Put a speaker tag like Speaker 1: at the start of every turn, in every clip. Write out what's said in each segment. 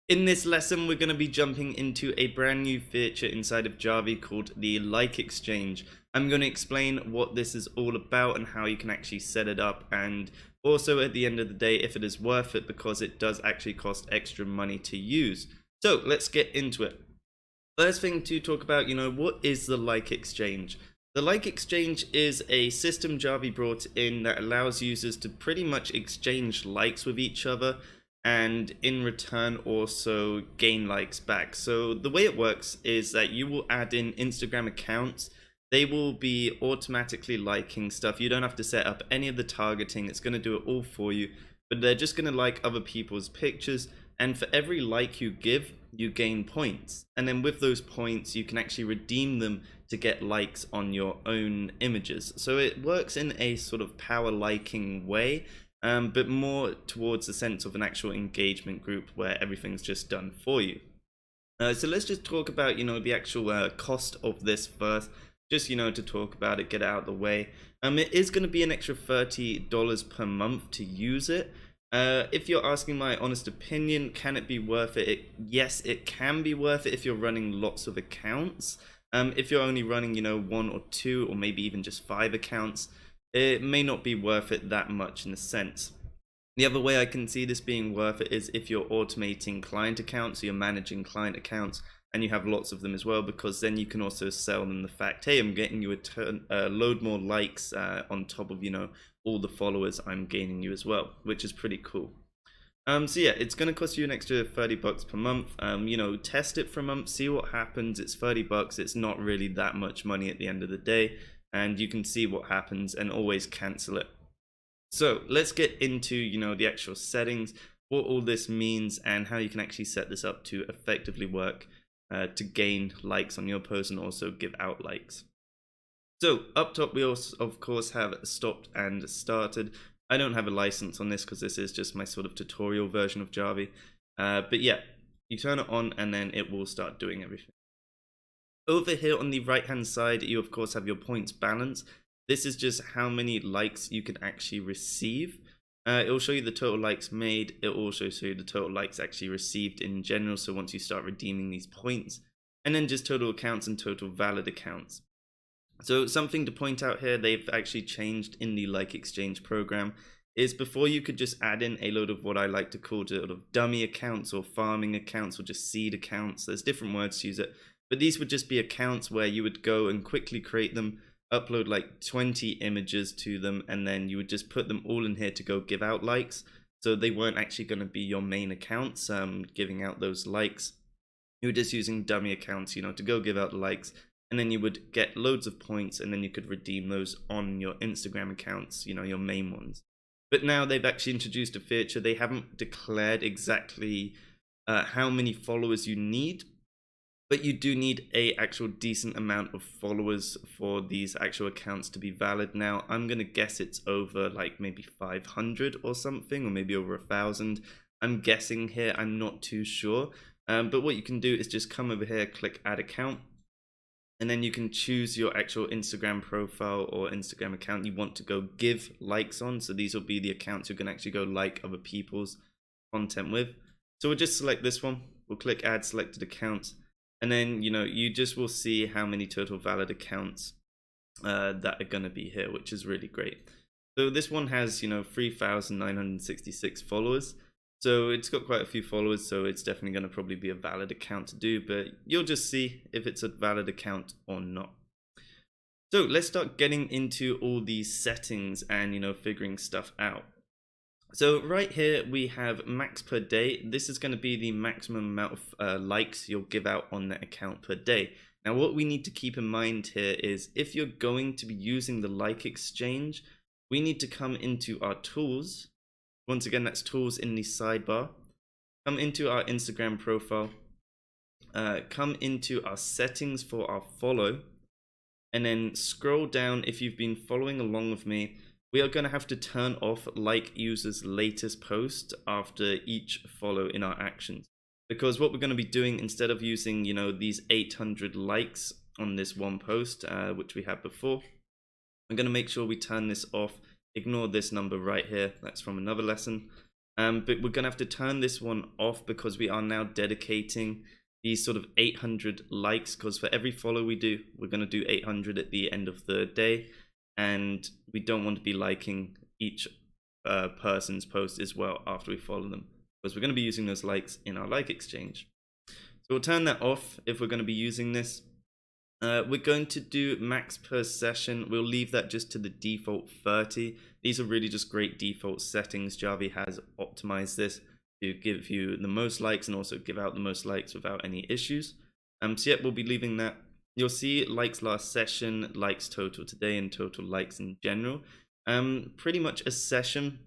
Speaker 1: In this lesson, we're going to be jumping into a brand new feature inside of Jarvee called the Like Exchange. I'm going to explain what this is all about and how you can actually set it up, and also at the end of the day if it is worth it, because it does actually cost extra money to use. So let's get into it. First thing to talk about, what is the Like Exchange? The Like Exchange is a system Jarvee brought in that allows users to pretty much exchange likes with each other and in return also gain likes back. So the way it works is that you will add in Instagram accounts. They will be automatically liking stuff. You don't have to set up any of the targeting. It's going to do it all for you. But they're just going to like other people's pictures, and for every like you give, you gain points, and then with those points you can actually redeem them to get likes on your own images. So it works in a sort of power liking way, but more towards the sense of an actual engagement group where everything's just done for you. So let's just talk about the actual cost of this first, just to talk about it, get it out of the way. It is going to be an extra $30 per month to use it. If you're asking my honest opinion, can it be worth it? Yes, it can be worth it if you're running lots of accounts. If you're only running, one or two, or maybe even just 5 accounts, it may not be worth it that much in a sense. The other way I can see this being worth it is if you're automating client accounts, so you're managing client accounts, and you have lots of them as well, because then you can also sell them the fact, hey, I'm getting you a load more likes on top of all the followers I'm gaining you as well, which is pretty cool. So yeah, it's going to cost you an extra $30 per month. Test it for a month, see what happens. It's $30. It's not really that much money at the end of the day, and you can see what happens and always cancel it. So let's get into the actual settings, what all this means, and how you can actually set this up to effectively work to gain likes on your post and also give out likes. So up top we also of course have stopped and started. I don't have a license on this because this is just my sort of tutorial version of Jarvee, but yeah, you turn it on and then it will start doing everything. Over here on the right hand side you of course have your points balance. This is just how many likes you can actually receive. It will show you the total likes made. It will also show you the total likes actually received in general, so once you start redeeming these points, and then just total accounts and total valid accounts. So something to point out here, they've actually changed in the Like Exchange program, is before you could just add in a load of what I like to call sort of dummy accounts or farming accounts or just seed accounts. There's different words to use it, but these would just be accounts where you would go and quickly create them, upload like 20 images to them, and then you would just put them all in here to go give out likes. So they weren't actually going to be your main accounts giving out those likes. You were just using dummy accounts, to go give out the likes, and then you would get loads of points, and then you could redeem those on your Instagram accounts, your main ones. But now they've actually introduced a feature. They haven't declared exactly how many followers you need, but you do need a actual decent amount of followers for these actual accounts to be valid. Now I'm gonna guess it's over like maybe 500 or something, or maybe over 1,000. I'm guessing here, I'm not too sure. But what you can do is just come over here, click add account, and then you can choose your actual Instagram profile or Instagram account you want to go give likes on. So these will be the accounts you can actually go like other people's content with. So we'll just select this one, we'll click add selected account, and then you just will see how many total valid accounts that are going to be here, which is really great. So this one has 3,966 followers, so it's got quite a few followers, so it's definitely going to probably be a valid account to do, but you'll just see if it's a valid account or not. So let's start getting into all these settings and figuring stuff out. So right here we have max per day. This is going to be the maximum amount of likes you'll give out on that account per day. Now what we need to keep in mind here is if you're going to be using the Like Exchange, we need to come into our tools. Once again, that's tools in the sidebar. Come into our Instagram profile. Come into our settings for our follow. And then scroll down. If you've been following along with me, we are going to have to turn off like users latest post after each follow in our actions, because what we're going to be doing, instead of using these 800 likes on this one post which we had before, I'm going to make sure we turn this off. Ignore this number right here, that's from another lesson. But we're gonna have to turn this one off because we are now dedicating these sort of 800 likes, because for every follow we do, we're gonna do 800 at the end of the day, and we don't want to be liking each person's post as well after we follow them, because we're going to be using those likes in our like exchange. So we'll turn that off if we're going to be using this. We're going to do max per session. We'll leave that just to the default 30. These are really just great default settings. Jarvee has optimized this to give you the most likes and also give out the most likes without any issues. So yeah, we'll be leaving that. You'll see likes last session, likes total today, and total likes in general. Pretty much a session.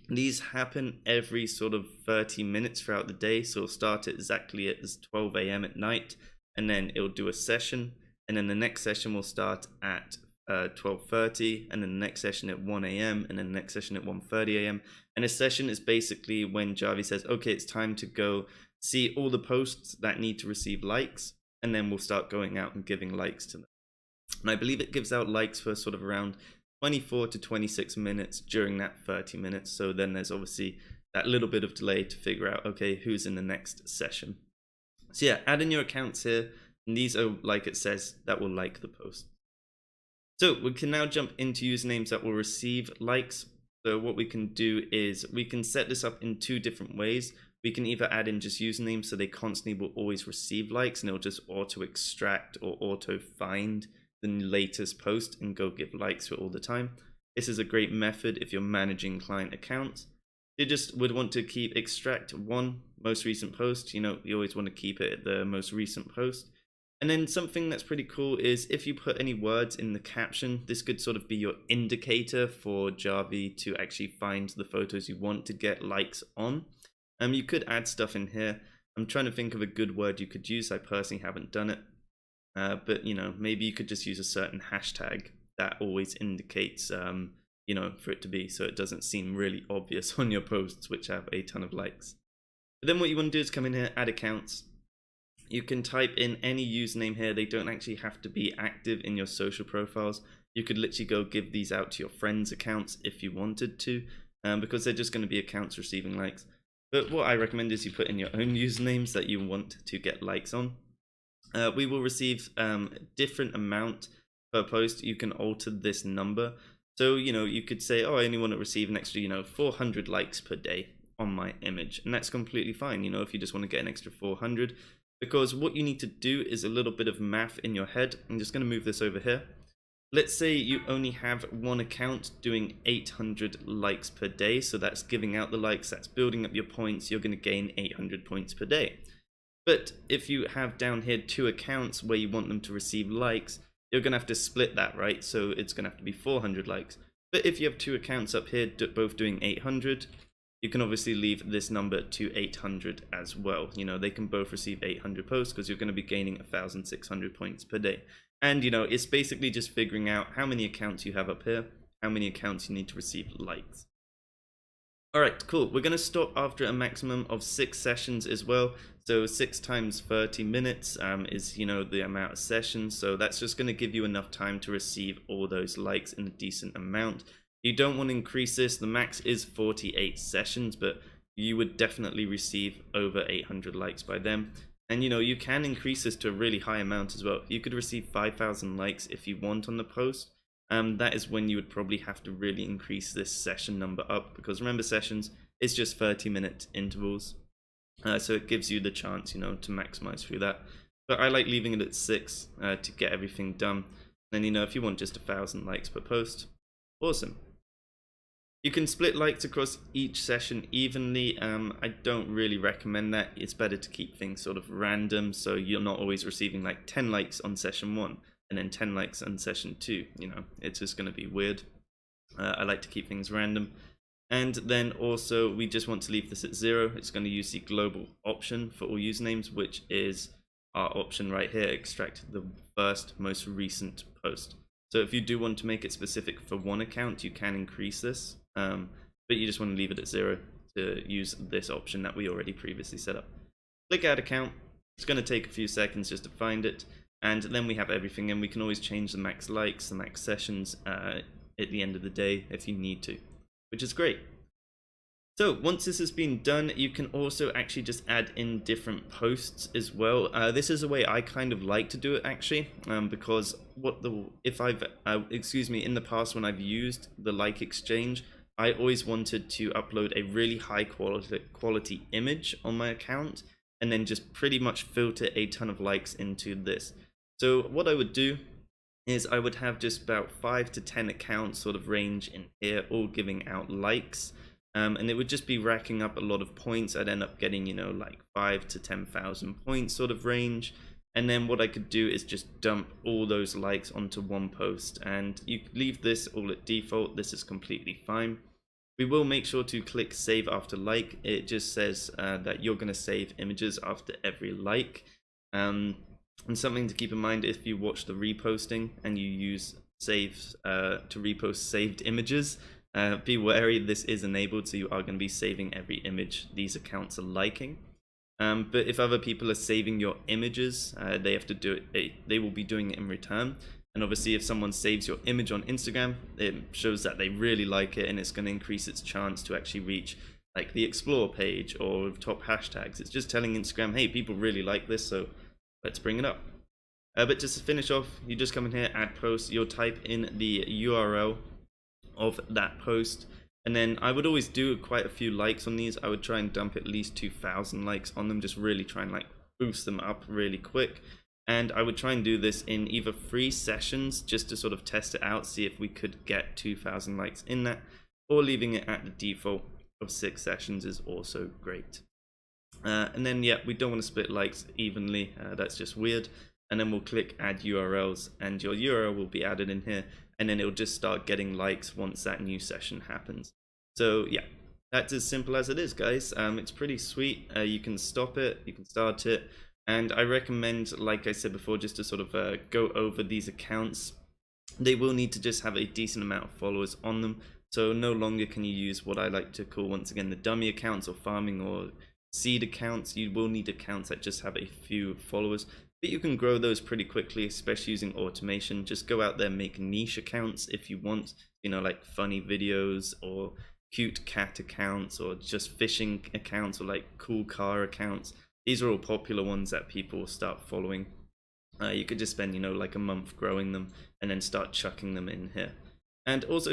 Speaker 1: These happen every sort of 30 minutes throughout the day. So it'll start exactly at 12 a.m. at night, and then it'll do a session, and then the next session will start at 12:30, and then the next session at 1 a.m., and then the next session at 1:30 a.m. And a session is basically when Jarvee says, okay, it's time to go see all the posts that need to receive likes, and then we'll start going out and giving likes to them. And I believe it gives out likes for sort of around 24 to 26 minutes during that 30 minutes. So then there's obviously that little bit of delay to figure out, okay, who's in the next session. So yeah, add in your accounts here, and these are, like it says, that will like the post. So we can now jump into usernames that will receive likes. So what we can do is we can set this up in two different ways. We can either add in just usernames so they constantly will always receive likes, and it'll just auto extract or auto find the latest post and go give likes to it all the time. This is a great method if you're managing client accounts. You just would want to keep extract one most recent post. You know, you always want to keep it at the most recent post. And then something that's pretty cool is if you put any words in the caption, this could sort of be your indicator for Jarvee to actually find the photos you want to get likes on. You could add stuff in here. I'm trying to think of a good word you could use. I personally haven't done it. But, you know, maybe you could just use a certain hashtag that always indicates, you know, for it to be, so it doesn't seem really obvious on your posts, which have a ton of likes. But then what you want to do is come in here, add accounts. You can type in any username here. They don't actually have to be active in your social profiles. You could literally go give these out to your friends' accounts if you wanted to, because they're just going to be accounts receiving likes. But what I recommend is you put in your own usernames that you want to get likes on. We will receive different amount per post. You can alter this number. So, you know, you could say, oh, I only want to receive an extra, you know, 400 likes per day on my image. And that's completely fine, you know, if you just want to get an extra 400. Because what you need to do is a little bit of math in your head. I'm just going to move this over here. Let's say you only have one account doing 800 likes per day. So that's giving out the likes, that's building up your points. You're going to gain 800 points per day. But if you have down here two accounts where you want them to receive likes, you're going to have to split that, right? So it's going to have to be 400 likes. But if you have two accounts up here both doing 800, you can obviously leave this number to 800 as well. You know, they can both receive 800 posts because you're going to be gaining 1,600 points per day. And, you know, it's basically just figuring out how many accounts you have up here, how many accounts you need to receive likes. Alright, cool. We're going to stop after a maximum of 6 sessions as well. So 6 times 30 minutes is, you know, the amount of sessions. So that's just going to give you enough time to receive all those likes in a decent amount. You don't want to increase this. The max is 48 sessions, but you would definitely receive over 800 likes by them. And, you know, you can increase this to a really high amount as well. You could receive 5,000 likes if you want on the post. That is when you would probably have to really increase this session number up, because remember, sessions is just 30-minute intervals, so it gives you the chance, you know, to maximize through that. But I like leaving it at 6 to get everything done. Then, you know, if you want just 1,000 likes per post, awesome. You can split likes across each session evenly. I don't really recommend that. It's better to keep things sort of random, so you're not always receiving like 10 likes on session 1 and then 10 likes on session 2. You know, it's just going to be weird. I like to keep things random. And then also we just want to leave this at 0. It's going to use the global option for all usernames, which is our option right here, extract the first most recent post. So if you do want to make it specific for one account, you can increase this, but you just want to leave it at 0 to use this option that we already previously set up. Click add account. It's going to take a few seconds just to find it, and then we have everything, and we can always change the max likes, the max sessions at the end of the day if you need to, which is great. So once this has been done, you can also actually just add in different posts as well. This is a way I kind of like to do it actually, because in the past when I've used the Like Exchange, I always wanted to upload a really high quality image on my account and then just pretty much filter a ton of likes into this. So what I would do is I would have just about 5 to 10 accounts sort of range in here, all giving out likes. And it would just be racking up a lot of points. I'd end up getting, like 5 to 10,000 points sort of range. And then what I could do is just dump all those likes onto one post. And you leave this all at default. This is completely fine. We will make sure to click save after like. It just says that you're going to save images after every like. And something to keep in mind, if you watch the reposting and you use save to repost saved images, be wary, this is enabled, so you are going to be saving every image these accounts are liking. But if other people are saving your images, they have to do it. They will be doing it in return. And obviously, if someone saves your image on Instagram, it shows that they really like it, and it's going to increase its chance to actually reach like the Explore page or top hashtags. It's just telling Instagram, hey, people really like this, so let's bring it up. But just to finish off, you just come in here, add post. You'll type in the URL of that post, and then I would always do quite a few likes on these. I would try and dump at least 2,000 likes on them, just really try and like boost them up really quick. And I would try and do this in either 3 sessions just to sort of test it out, see if we could get 2,000 likes in that, or leaving it at the default of 6 sessions is also great. And then yeah, we don't want to split likes evenly, that's just weird. And then we'll click add URLs, and your URL will be added in here, and then it'll just start getting likes once that new session happens. So yeah, that's as simple as it is, guys. It's pretty sweet. You can stop it, you can start it, and I recommend, like I said before, just to sort of go over these accounts. They will need to just have a decent amount of followers on them, so no longer can you use what I like to call, once again, the dummy accounts or farming or seed accounts. You will need accounts that just have a few followers. But you can grow those pretty quickly, especially using automation. Just go out there, make niche accounts if you want, like funny videos or cute cat accounts or just fishing accounts or like cool car accounts. These are all popular ones that people start following. You could just spend, like a month growing them and then start chucking them in here. And also,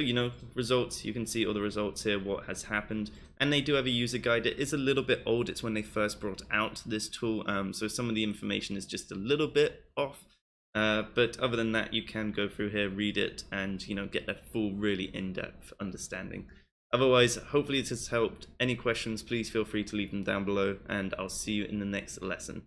Speaker 1: results, you can see all the results here, what has happened. And they do have a user guide. It is a little bit old. It's when they first brought out this tool. So some of the information is just a little bit off. But other than that, you can go through here, read it, and, get a full, really in-depth understanding. Otherwise, hopefully this has helped. Any questions, please feel free to leave them down below, and I'll see you in the next lesson.